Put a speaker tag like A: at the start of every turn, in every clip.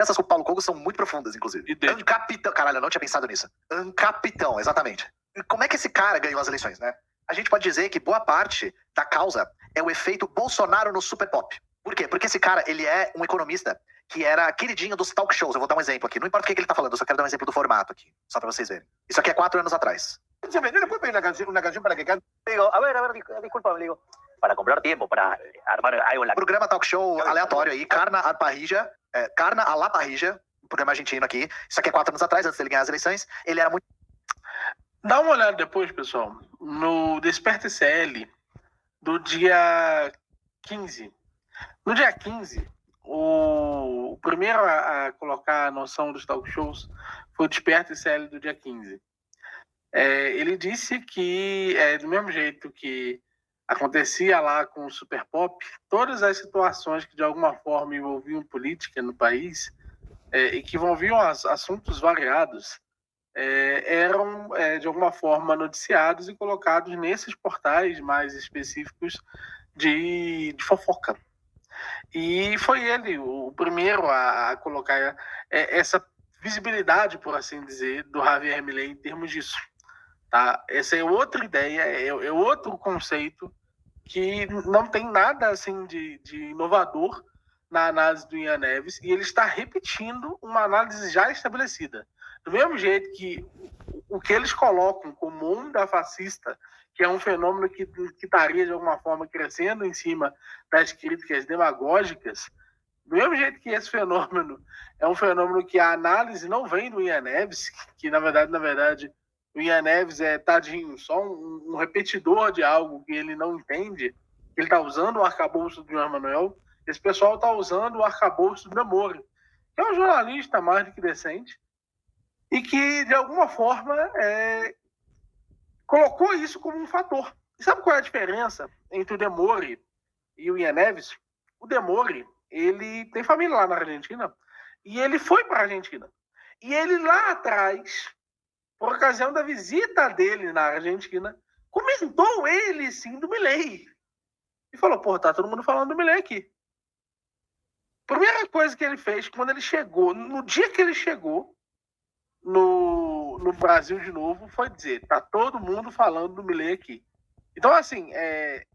A: Essas com o Paulo Cogos são muito profundas, inclusive. Ancapitão. Caralho, eu não tinha pensado nisso. Ancapitão, exatamente. E como é que esse cara ganhou as eleições, né? A gente pode dizer que boa parte da causa é o efeito Bolsonaro no super pop. Por quê? Porque esse cara, ele é um economista que era queridinho dos talk shows. Eu vou dar um exemplo aqui. Não importa o que ele tá falando, eu só quero dar um exemplo do formato aqui. Só pra vocês verem. Isso aqui é 4 anos atrás.
B: ¿No le puede pedir una canción para que cante? Digo, a ver, disculpa, le digo, para comprar tiempo, para armar algo en la...
A: Programa talk show aleatório aí, Carna a Parrilla, Carna a la Parrilla, um programa argentino aqui. Isso aqui é 4 anos atrás, antes dele ganhar as eleições. Ele era muito...
C: Dá uma olhada depois, pessoal, no Desperta ICL do dia 15. No dia 15, o primeiro a colocar a noção dos talk shows foi o Desperta ICL do dia 15. Ele disse que, do mesmo jeito que acontecia lá com o Super Pop, todas as situações que de alguma forma envolviam política no país e que envolviam assuntos variados eram de alguma forma noticiados e colocados nesses portais mais específicos de fofoca. E foi ele o primeiro a colocar essa visibilidade, por assim dizer, do Javier Milei em termos disso. Tá? Essa é outra ideia, é outro conceito que não tem nada assim de inovador na análise do Ian Neves, e ele está repetindo uma análise já estabelecida. Do mesmo jeito que o que eles colocam como onda fascista, que é um fenômeno que estaria de alguma forma crescendo em cima das críticas demagógicas, do mesmo jeito que esse fenômeno é um fenômeno que a análise não vem do Ian Neves, que na verdade o Ian Neves é, tadinho, só um repetidor de algo que ele não entende. Ele está usando o arcabouço do João Manuel, esse pessoal está usando o arcabouço do Moro, que é um jornalista mais do que decente, e que, de alguma forma, colocou isso como um fator. E sabe qual é a diferença entre o Demore e o Ian Neves? O Demore, ele tem família lá na Argentina, e ele foi para a Argentina. E ele lá atrás, por ocasião da visita dele na Argentina, comentou ele, sim, do Milei. E falou, pô, tá todo mundo falando do Milei aqui. Primeira coisa que ele fez, quando ele chegou, no dia que ele chegou no Brasil de novo, foi dizer, tá todo mundo falando do Milei aqui. Então, assim, é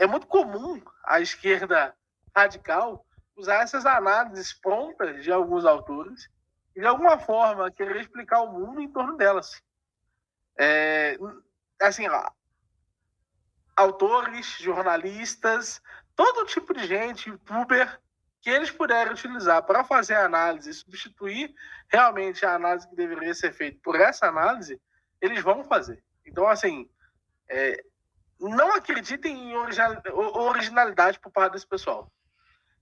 C: muito comum a esquerda radical usar essas análises prontas de alguns autores e, de alguma forma, querer explicar o mundo em torno delas. Assim, ó, autores, jornalistas, todo tipo de gente, youtuber, que eles puderem utilizar para fazer a análise e substituir realmente a análise que deveria ser feita por essa análise, eles vão fazer. Então, assim, não acreditem em originalidade por parte desse pessoal.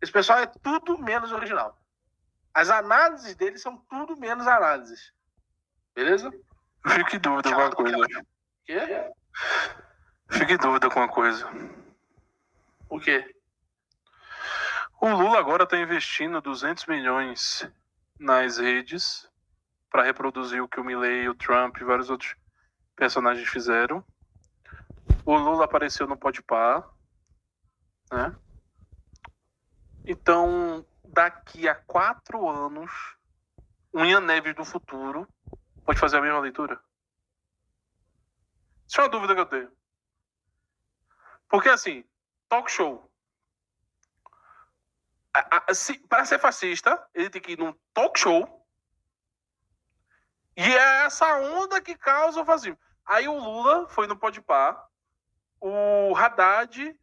C: Esse pessoal é tudo menos original. As análises deles são tudo menos análises. Beleza?
D: Fique em dúvida com uma coisa.
C: Quê?
D: Fique em dúvida com uma coisa.
C: O quê?
D: O Lula agora está investindo 200 milhões nas redes para reproduzir o que o Milei, o Trump e vários outros personagens fizeram. O Lula apareceu no Podpah, né? Então, daqui a 4 anos, o Ian Neves do futuro pode fazer a mesma leitura? Isso é uma dúvida que eu tenho. Porque, assim, talk show. Para ser fascista, ele tem que ir num talk show. E é essa onda que causa o fascismo. Aí o Lula foi no Podpah, o Haddad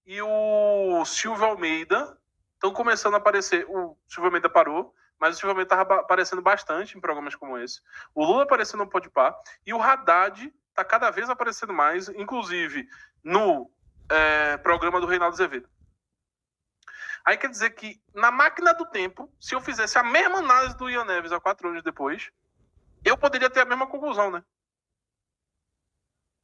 D: e o Silvio Almeida estão começando a aparecer. O Silvio Almeida parou, mas o Silvio Almeida estava aparecendo bastante em programas como esse. O Lula aparecendo no Podpah e o Haddad está cada vez aparecendo mais, inclusive no programa do Reinaldo Azevedo. Aí quer dizer que, na máquina do tempo, se eu fizesse a mesma análise do Ian Neves há 4 anos depois, eu poderia ter a mesma conclusão, né?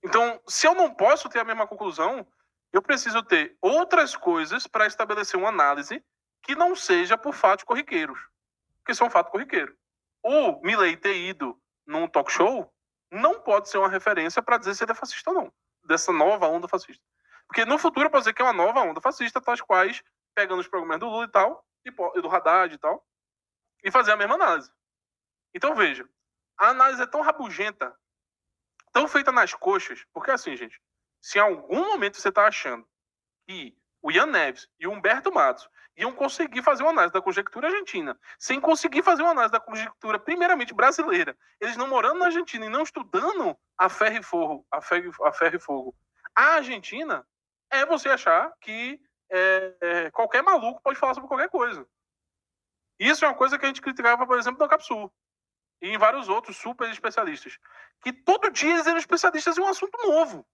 D: Então, se eu não posso ter a mesma conclusão, eu preciso ter outras coisas para estabelecer uma análise que não seja por fatos corriqueiros. Porque são fatos corriqueiros. O Milei ter ido num talk show não pode ser uma referência para dizer se ele é fascista ou não. Dessa nova onda fascista. Porque no futuro pode dizer que é uma nova onda fascista, tais quais, pegando os programas do Lula e tal, e do Haddad e tal, e fazer a mesma análise. Então, veja, a análise é tão rabugenta, tão feita nas coxas, porque assim, gente, se em algum momento você está achando que o Ian Neves e o Humberto Matos iam conseguir fazer uma análise da conjectura argentina, sem conseguir fazer uma análise da conjectura primeiramente brasileira, eles não morando na Argentina e não estudando a ferro e fogo, a Argentina, é você achar que qualquer maluco pode falar sobre qualquer coisa. Isso é uma coisa que a gente criticava, por exemplo, no Capsul e em vários outros super especialistas, que todo dia eles eram especialistas em um assunto novo.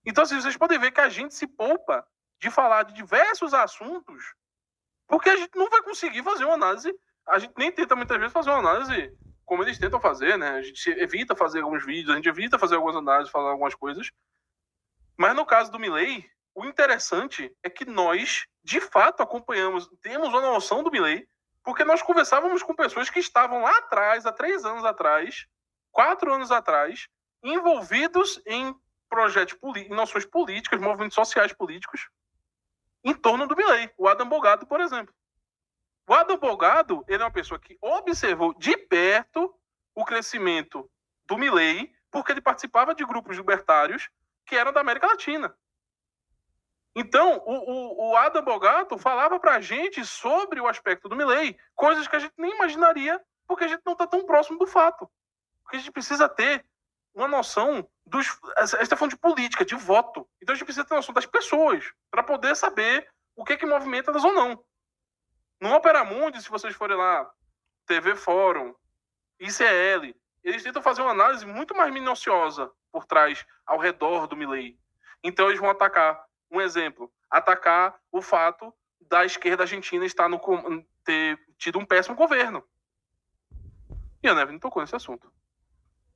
D: Então, assim, vocês podem ver que a gente se poupa de falar de diversos assuntos, porque a gente não vai conseguir fazer uma análise, a gente nem tenta muitas vezes fazer uma análise como eles tentam fazer, né? A gente evita fazer alguns vídeos, a gente evita fazer algumas análises, falar algumas coisas. Mas no caso do Milei, o interessante é que nós, de fato, acompanhamos, temos uma noção do Milei, porque nós conversávamos com pessoas que estavam lá atrás, há 3 anos atrás, 4 anos atrás, envolvidos em projetos, em noções políticas, movimentos sociais políticos, em torno do Milei. O Adam Bogado, por exemplo. O Adam Bogado, ele é uma pessoa que observou de perto o crescimento do Milei, porque ele participava de grupos libertários que eram da América Latina. Então, o Adam Bogado falava pra gente sobre o aspecto do Milei, coisas que a gente nem imaginaria, porque a gente não está tão próximo do fato. Porque a gente precisa ter uma noção dos... A gente está falando de política, de voto. Então a gente precisa ter noção das pessoas, para poder saber o que movimenta elas ou não. No Opera Mundi, se vocês forem lá, TV Fórum, ICL, eles tentam fazer uma análise muito mais minuciosa por trás, ao redor do Milei. Então eles vão atacar, um exemplo, atacar o fato da esquerda argentina estar ter tido um péssimo governo. E a Neves não tocou nesse assunto.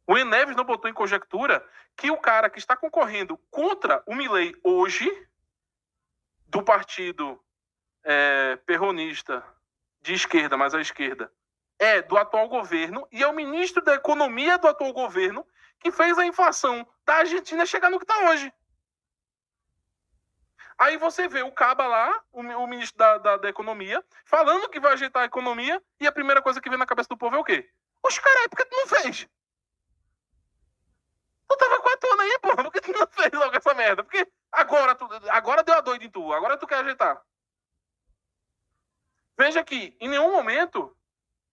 D: O Ian Neves não botou em conjectura que o cara que está concorrendo contra o Milei hoje, do partido perronista de esquerda, mas à esquerda, é do atual governo e é o ministro da Economia do atual governo que fez a inflação da Argentina chegar no que está hoje. Aí você vê o Caba lá, o ministro da Economia, falando que vai ajeitar a economia e a primeira coisa que vem na cabeça do povo é o quê? Oxe, caralho, por que tu não fez? Tu tava 4 anos aí, porra, por que tu não fez logo essa merda? Porque agora deu a doida em tu, agora tu quer ajeitar. Veja que em nenhum momento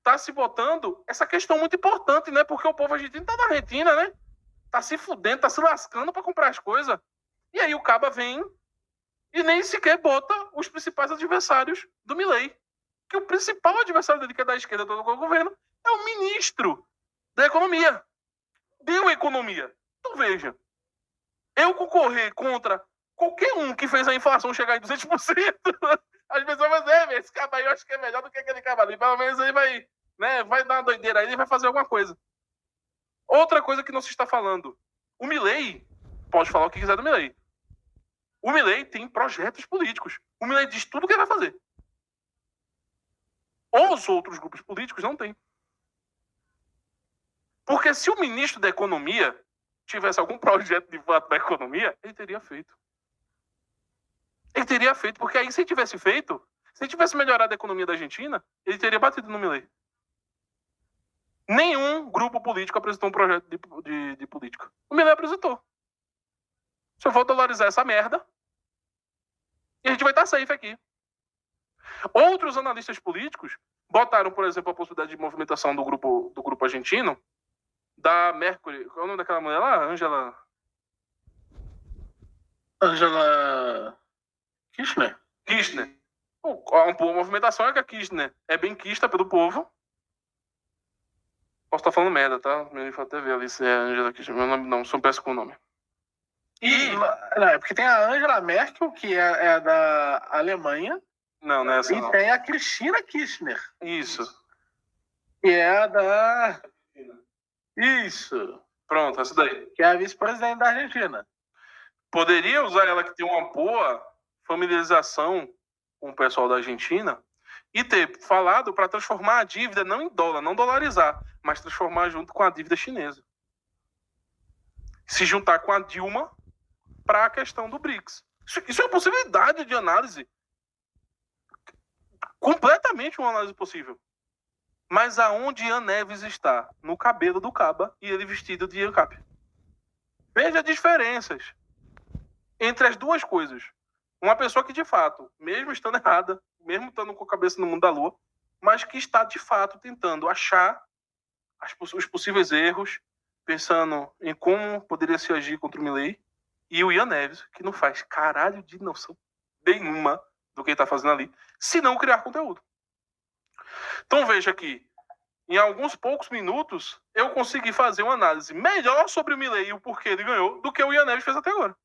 D: tá se botando essa questão muito importante, né? Porque o povo argentino tá na Argentina, né? Tá se fudendo, tá se lascando pra comprar as coisas. E aí o Caba vem e nem sequer bota os principais adversários do Milei. Que o principal adversário dele, que é da esquerda do governo, é o ministro da Economia. Bioeconomia. Então veja, eu concorrer contra qualquer um que fez a inflação chegar em 200%, as pessoas vão dizer, esse cara aí eu acho que é melhor do que aquele cara ali. Pelo menos ele vai, né, vai dar uma doideira aí, ele vai fazer alguma coisa. Outra coisa que não se está falando. O Milei, pode falar o que quiser do Milei. O Milei tem projetos políticos. O Milei diz tudo o que ele vai fazer. Os outros grupos políticos não têm. Porque se o ministro da Economia tivesse algum projeto de fato da economia, ele teria feito. Ele teria feito, porque aí se ele tivesse feito, se ele tivesse melhorado a economia da Argentina, ele teria batido no Milei. Nenhum grupo político apresentou um projeto de política. O Milei apresentou. Se eu for dolarizar essa merda, e a gente vai estar safe aqui. Outros analistas políticos botaram, por exemplo, a possibilidade de movimentação do grupo argentino, da Mercury. Qual é o nome daquela mulher lá?
C: Angela
D: Kirchner. A movimentação é que a Kirchner é bem quista pelo povo. Posso estar falando merda, tá? Deixa eu até ver ali se é Angela Kirchner. Meu nome não, sou péssimo com o nome.
C: Não, é porque tem a Angela Merkel, que é da Alemanha.
D: Não é essa
C: e
D: não.
C: Tem a Cristina Kirchner.
D: Isso.
C: Que é da... Isso.
D: Pronto, essa daí.
C: Que é a vice-presidente da Argentina.
D: Poderia usar ela que tem uma boa familiarização com o pessoal da Argentina e ter falado para transformar a dívida não em dólar, não dolarizar, mas transformar junto com a dívida chinesa. Se juntar com a Dilma para a questão do BRICS. Isso é uma possibilidade de análise. Completamente uma análise possível. Mas aonde Ian Neves está? No cabelo do Caba e ele vestido de ANCAP. Veja as diferenças entre as duas coisas. Uma pessoa que, de fato, mesmo estando errada, mesmo estando com a cabeça no mundo da lua, mas que está, de fato, tentando achar os possíveis erros, pensando em como poderia se agir contra o Milei, e o Ian Neves, que não faz caralho de noção nenhuma do que ele está fazendo ali, se não criar conteúdo. Então veja que, em alguns poucos minutos, eu consegui fazer uma análise melhor sobre o Milei e o porquê ele ganhou do que o Ian Neves fez até agora.